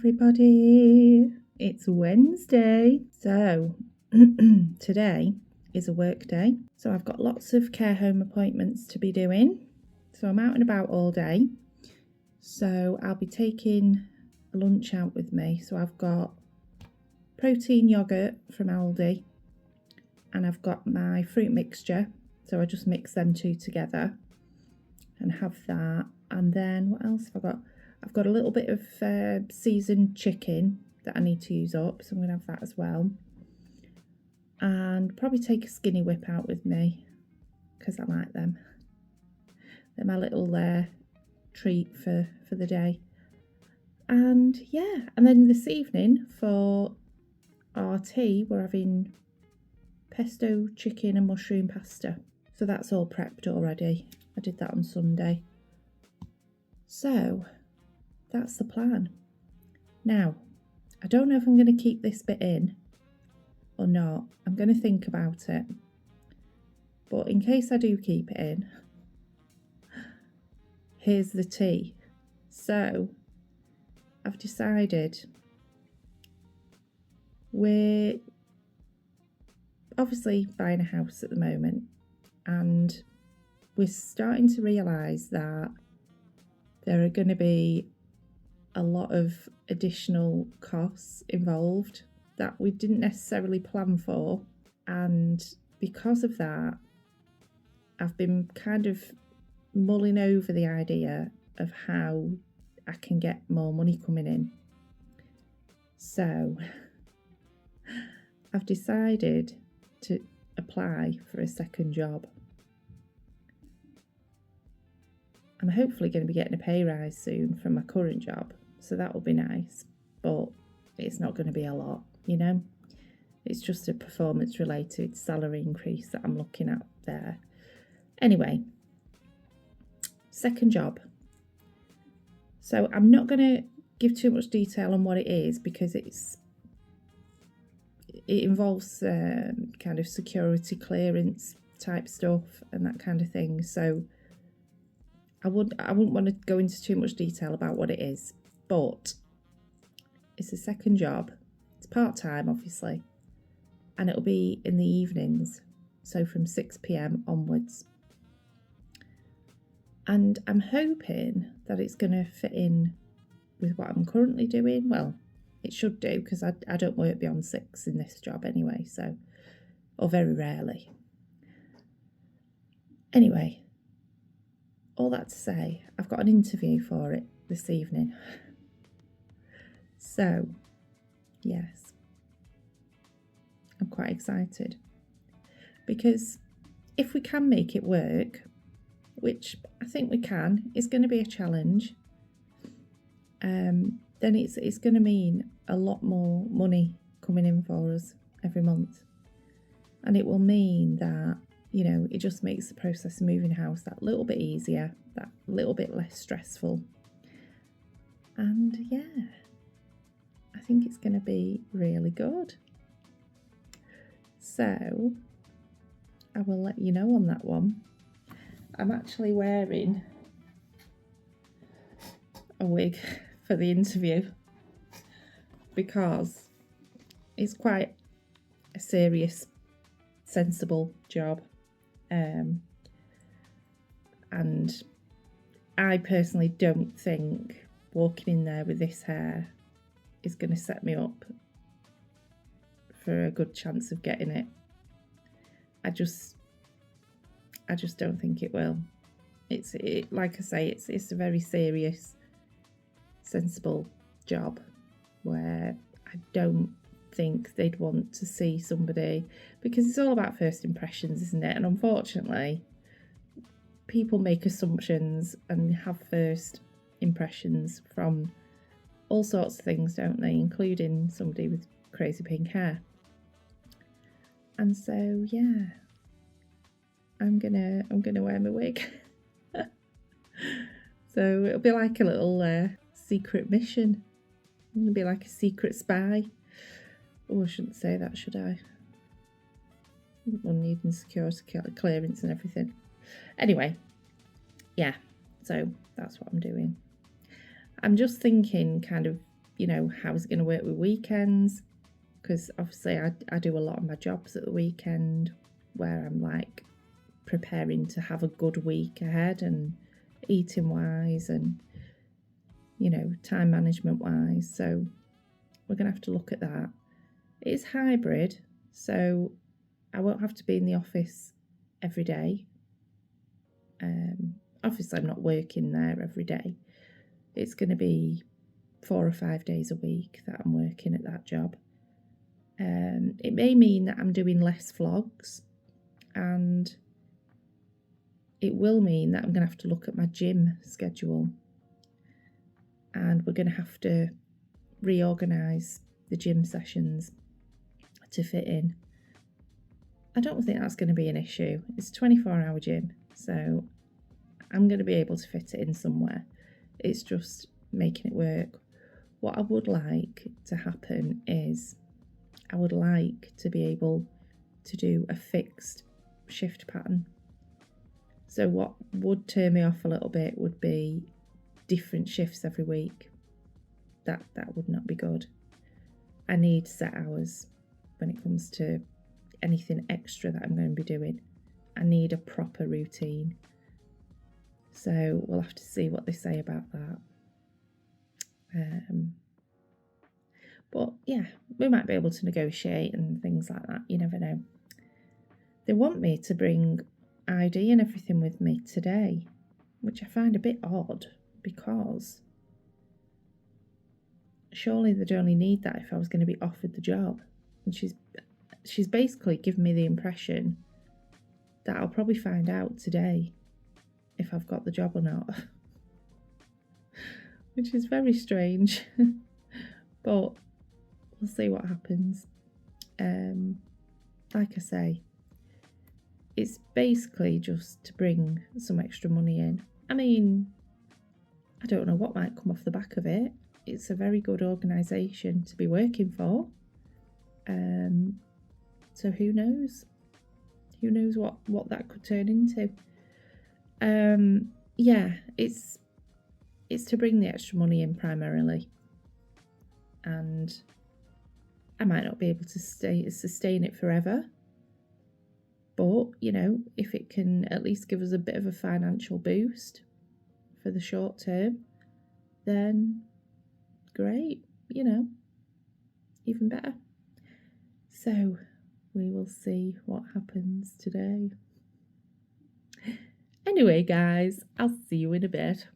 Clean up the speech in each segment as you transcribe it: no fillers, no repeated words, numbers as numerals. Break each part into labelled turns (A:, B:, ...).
A: everybody, it's Wednesday. So today is a work day. So I've got lots of care home appointments to be doing. So I'm out and about all day. So I'll be taking a lunch out with me. So I've got protein yogurt from Aldi and I've got my fruit mixture. So I just mix them two together and have that. And then what else have I got? I've got a little bit of seasoned chicken that I need to use up, so I'm going to have that as well. And probably take a skinny whip out with me because I like them. They're my little treat for the day. And yeah, and then this evening for our tea, we're having pesto chicken and mushroom pasta. So that's all prepped already. I did that on Sunday. So that's the plan. Now, I don't know if I'm going to keep this bit in or not. I'm going to think about it. But in case I do keep it in, here's the tea. So I've decided we're obviously buying a house at the moment, and we're starting to realise that there are going to be a lot of additional costs involved that we didn't necessarily plan for. And because of that, I've been kind of mulling over the idea of how I can get more money coming in. So I've decided to apply for a second job. I'm hopefully going to be getting a pay rise soon from my current job, so that will be nice, but it's not going to be a lot, you know. It's just a performance related salary increase that I'm looking at there. Anyway, second job. So I'm not going to give too much detail on what it is because it involves kind of security clearance type stuff and that kind of thing. So I wouldn't want to go into too much detail about what it is, but it's a second job. It's part-time, obviously, and it'll be in the evenings, so from 6 p.m. onwards. And I'm hoping that it's going to fit in with what I'm currently doing. Well, it should do, because I don't work beyond 6 in this job anyway, so, or very rarely. Anyway, all that to say, I've got an interview for it this evening. So, yes, I'm quite excited. Because if we can make it work, which I think we can, it's going to be a challenge, then it's going to mean a lot more money coming in for us every month. And it will mean that, you know, it just makes the process of moving house that little bit easier, that little bit less stressful. And yeah, I think it's going to be really good. So I will let you know on that one. I'm actually wearing a wig for the interview because it's quite a serious, sensible job. And I personally don't think walking in there with this hair is going to set me up for a good chance of getting it. I just don't think it will. It's like I say, it's a very serious, sensible job where I don't think they'd want to see somebody, because it's all about first impressions, isn't it? And unfortunately, people make assumptions and have first impressions from all sorts of things, don't they? Including somebody with crazy pink hair. And so yeah, I'm gonna wear my wig. So it'll be like a little secret mission. I'm gonna be like a secret spy. Oh, I shouldn't say that, should I? One needing security clearance and everything. Anyway, yeah, so that's what I'm doing. I'm just thinking kind of you know, how's it going to work with weekends? Because obviously I do a lot of my jobs at the weekend where I'm like preparing to have a good week ahead, and eating wise and, you know, time management wise. So we're going to have to look at that. It is hybrid, so I won't have to be in the office every day. Obviously I'm not working there every day. It's going to be 4 or 5 days a week that I'm working at that job. It may mean that I'm doing less vlogs, and it will mean that I'm going to have to look at my gym schedule, and we're going to have to reorganise the gym sessions to fit in. I don't think that's going to be an issue. It's a 24-hour gym, so I'm going to be able to fit it in somewhere. It's just making it work. What I would like to happen is I would like to be able to do a fixed shift pattern. So what would turn me off a little bit would be different shifts every week. That would not be good. I need set hours when it comes to anything extra that I'm going to be doing. I need a proper routine. So we'll have to see what they say about that. But yeah, we might be able to negotiate and things like that. You never know. They want me to bring ID and everything with me today, which I find a bit odd, because surely they'd only need that if I was going to be offered the job. And she's basically given me the impression that I'll probably find out today if I've got the job or not, which is very strange. But we'll see what happens. Like I say, it's basically just to bring some extra money in. I mean, I don't know what might come off the back of it. It's a very good organisation to be working for. So who knows? Who knows what that could turn into? Yeah, it's to bring the extra money in primarily. And I might not be able to sustain it forever. But, you know, if it can at least give us a bit of a financial boost for the short term, then great, you know, even better. So we will see what happens today. Anyway, guys, I'll see you in a bit.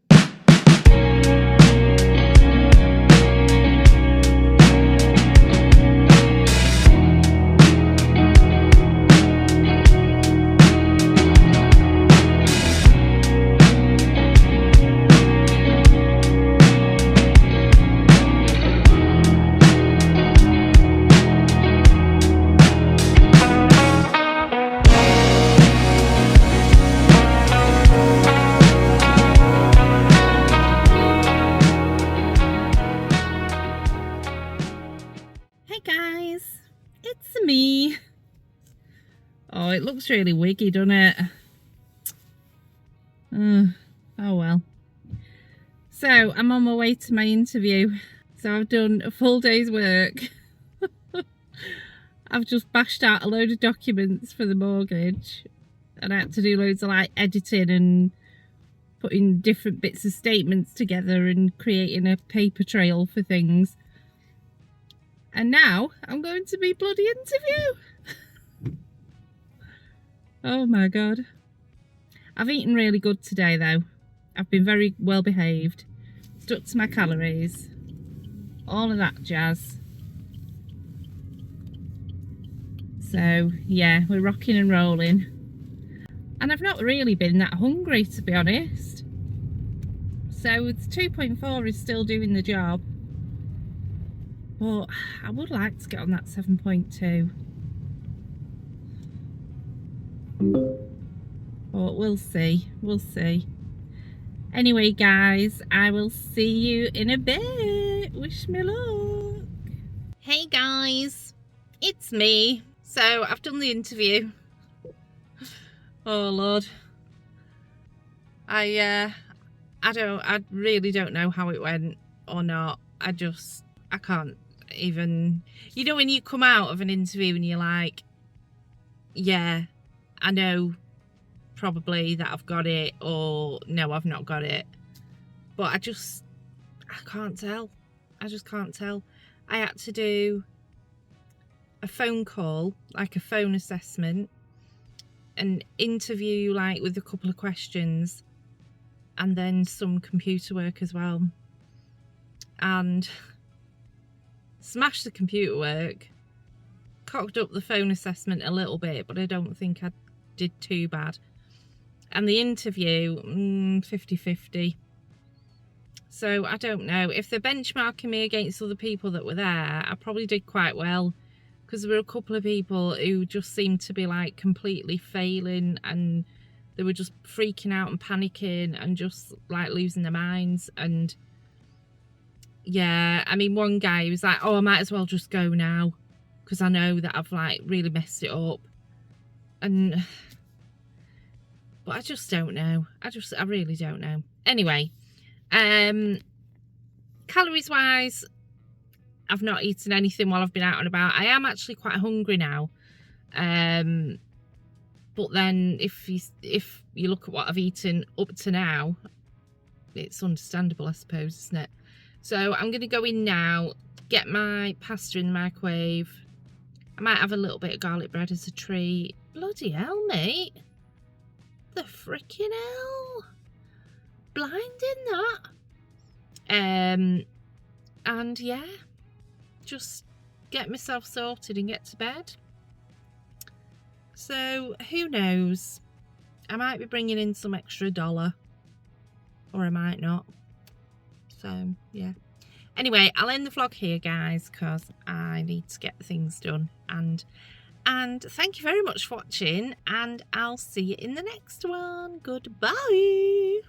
A: Me. Oh, it looks really wiggy, doesn't it? Oh well. So I'm on my way to my interview. So I've done a full day's work. I've just bashed out a load of documents for the mortgage, and I had to do loads of like editing and putting different bits of statements together and creating a paper trail for things. And now I'm going to be bloody interview. Oh my God. I've eaten really good today though. I've been very well behaved. Stuck to my calories. All of that jazz. So yeah, we're rocking and rolling. And I've not really been that hungry, to be honest. So the 2.4 is still doing the job. But I would like to get on that 7.2. But we'll see. We'll see. Anyway, guys, I will see you in a bit. Wish me luck. Hey, guys. It's me. So, I've done the interview. Oh, Lord. I really don't know how it went or not. I just I can't even, you know, when you come out of an interview and you're like, yeah, I know probably that I've got it, or no, I've not got it. But I can't tell. I just can't tell. I had to do a phone call, like a phone assessment, an interview like with a couple of questions, and then some computer work as well. And smashed the computer work, cocked up the phone assessment a little bit, but I don't think I did too bad. And the interview, 50-50. So I don't know. If they're benchmarking me against other people that were there, I probably did quite well, because there were a couple of people who just seemed to be like completely failing, and they were just freaking out and panicking and just like losing their minds. And yeah, I mean, one guy was like, oh, I might as well just go now because I know that I've like really messed it up. And but I just don't know. I really don't know. Anyway, calories wise, I've not eaten anything while I've been out and about. I am actually quite hungry now. But then if you look at what I've eaten up to now, it's understandable, I suppose, isn't it? So I'm going to go in now, get my pasta in the microwave. I might have a little bit of garlic bread as a treat. Bloody hell, mate. The freaking hell. Blinding that. And yeah, just get myself sorted and get to bed. So who knows? I might be bringing in some extra $1, or I might not. So yeah. Anyway, I'll end the vlog here, guys, because I need to get things done. And thank you very much for watching, and I'll see you in the next one. Goodbye.